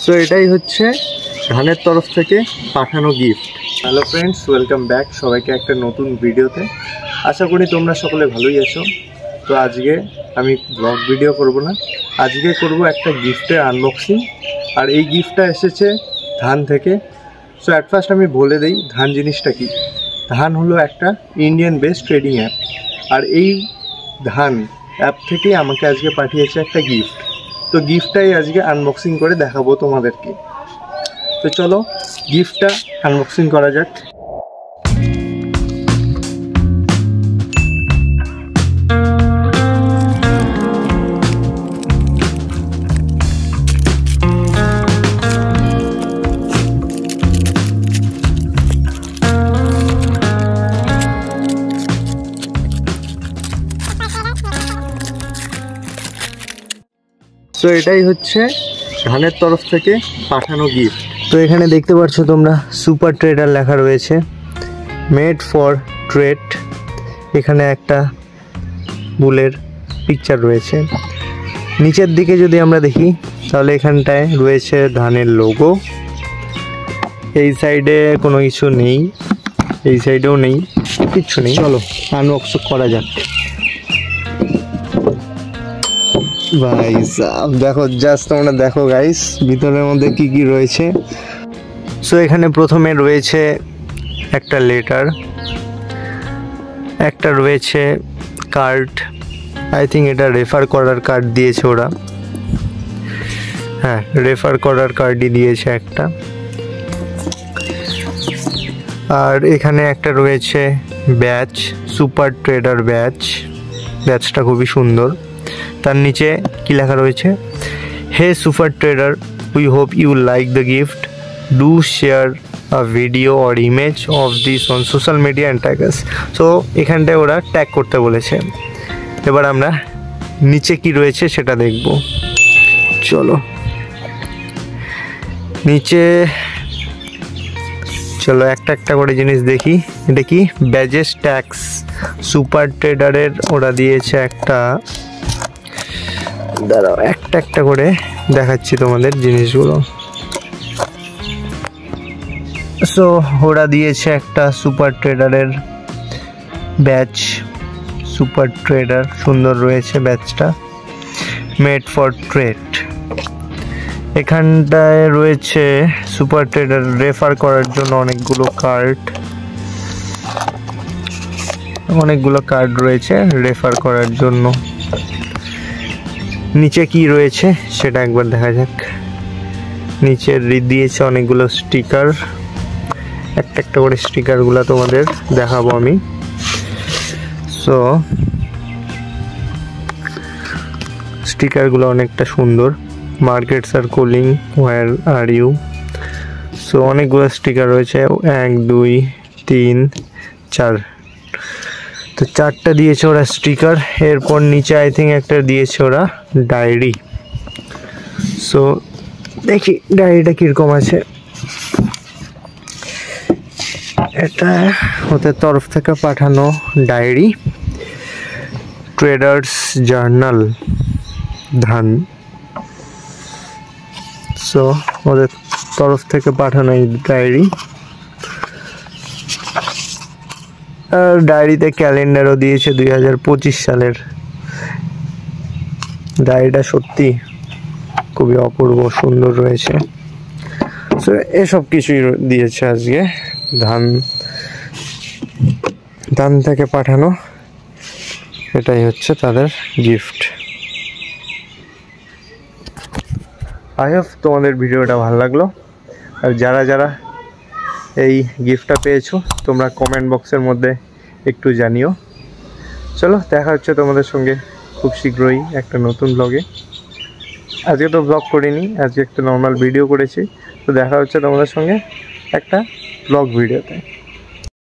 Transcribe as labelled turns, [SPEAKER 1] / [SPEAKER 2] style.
[SPEAKER 1] So এটাই হচ্ছে ধানের তরফ থেকে পাঠানো gift. Hello friends, welcome back সবাইকে একটা নতুন ভিডিওতে। আশা করি তোমরা সকলে ভালোই আছো। তো আজকে আমি ব্লগ ভিডিও করব না, আজকে করব একটা গিফটের আনবক্সিং। আর এই গিফটটা এসেছে ধান থেকে। সো অ্যাট ফার্স্ট আমি বলে দিই ধান জিনিসটা কি। ধান হলো একটা ইন্ডিয়ান বেসড ট্রেডিং অ্যাপ। আর এই ধান অ্যাপ থেকে আমাকে আজকে পাঠিয়েছে একটা গিফট। তো গিফটটাই আজকে আনবক্সিং করে দেখাবো তোমাদেরকে। তো চলো গিফটটা আনবক্সিং করা যাক। তো এটাই হচ্ছে ধানের তরফ থেকে পাঠানো গিফট। তো এখানে দেখতে পাচ্ছ তোমরা সুপার ট্রেডার লেখা রয়েছে, মেড ফর ট্রেড। এখানে একটা বুলের পিকচার রয়েছে। নিচের দিকে যদি আমরা দেখি তাহলে এখানটায় রয়েছে ধানের লোগো। এই সাইডে কোনো কিছু নেই, এই সাইডেও নেই, কিচ্ছু নেই। চলো আনবক্স করা যাক। দেখো, জাস্ট তোমরা দেখো গাইস ভিতরের মধ্যে কি কি রয়েছে। সো এখানে প্রথমে রয়েছে একটা লেটার, একটা রয়েছে কার্ড। আই থিঙ্ক এটা রেফার করার কার্ড দিয়েছে ওরা। হ্যাঁ, রেফার করার কার্ডই দিয়েছে একটা। আর এখানে একটা রয়েছে ব্যাচ, সুপার ট্রেডার ব্যাচ। ব্যাচটা খুবই সুন্দর। তার নিচে কি লেখা রয়েছে, hey super trader, we hope you like the gift, do share a video or image of this on social media and tag us. So এখানটায় ওরা ট্যাগ করতে বলেছে। এবার আমরা নিচে কি রয়েছে সেটা দেখব। চলো নিচে একটা একটা করে জিনিস দেখি। এটা কি, ব্যাজেস ট্যাক্স। সুপার ট্রেডারের ওরা দিয়েছে একটা, দাঁড়াও একটা একটা করে দেখাচ্ছি তোমাদের জিনিসগুলো। সো ওরা দিয়েছে একটা সুপার ট্রেডারের ব্যাচ, সুপার ট্রেডার সুন্দর রয়েছে ব্যাচটা, মেড ফর ট্রেড। এখানটায় রয়েছে সুপার ট্রেডার রেফার করার জন্য অনেকগুলো কার্ড রয়েছে রেফার করার জন্য। নিচে কি রয়েছে সেটা একবার দেখা যাক। নিচে দিয়েছে অনেকগুলো স্টিকার। একটা একটা করে স্টিকারগুলো তোমাদের দেখাবো আমি। সো স্টিকারগুলো অনেকটা সুন্দর। মার্কেটস আর cooling, where are you. So অনেকগুলো স্টিকার রয়েছে, 1 2 3 4। তো 4টা দিয়েছে ওরা স্টিকার। এরপর নিচে আই থিঙ্ক একটা দিয়েছে ওরা ডায়েরি। সো দেখি ডায়েরিটা কীরকম আছে। এটা ওদের তরফ থেকে পাঠানো ডায়েরি, ট্রেডার্স জার্নাল ধান। সো ওদের তরফ থেকে পাঠানো এই ডায়েরি। আর ডায়েরিতে ক্যালেন্ডারও দিয়েছে 2025 সালের। ডায়েরিটা সত্যি খুবই অপূর্ব সুন্দর রয়েছে। সো এসব কিছুই দিয়েছে আজকে ধান থেকে পাঠানো। এটাই হচ্ছে তাদের গিফট। আই হোপ তোমাদের ভিডিওটা ভালো লাগলো। আর যারা যারা এই গিফটটা পেয়েছো তোমরা কমেন্ট বক্সের মধ্যে একটু জানিও। চলো দেখা হচ্ছে তোমাদের সঙ্গে খুব শীঘ্রই একটা নতুন ব্লগে। আজকে তো ব্লগ করিনি, আজকে একটা নর্মাল ভিডিও করেছি। তো দেখা হচ্ছে তোমাদের সঙ্গে একটা ব্লগ ভিডিওতে।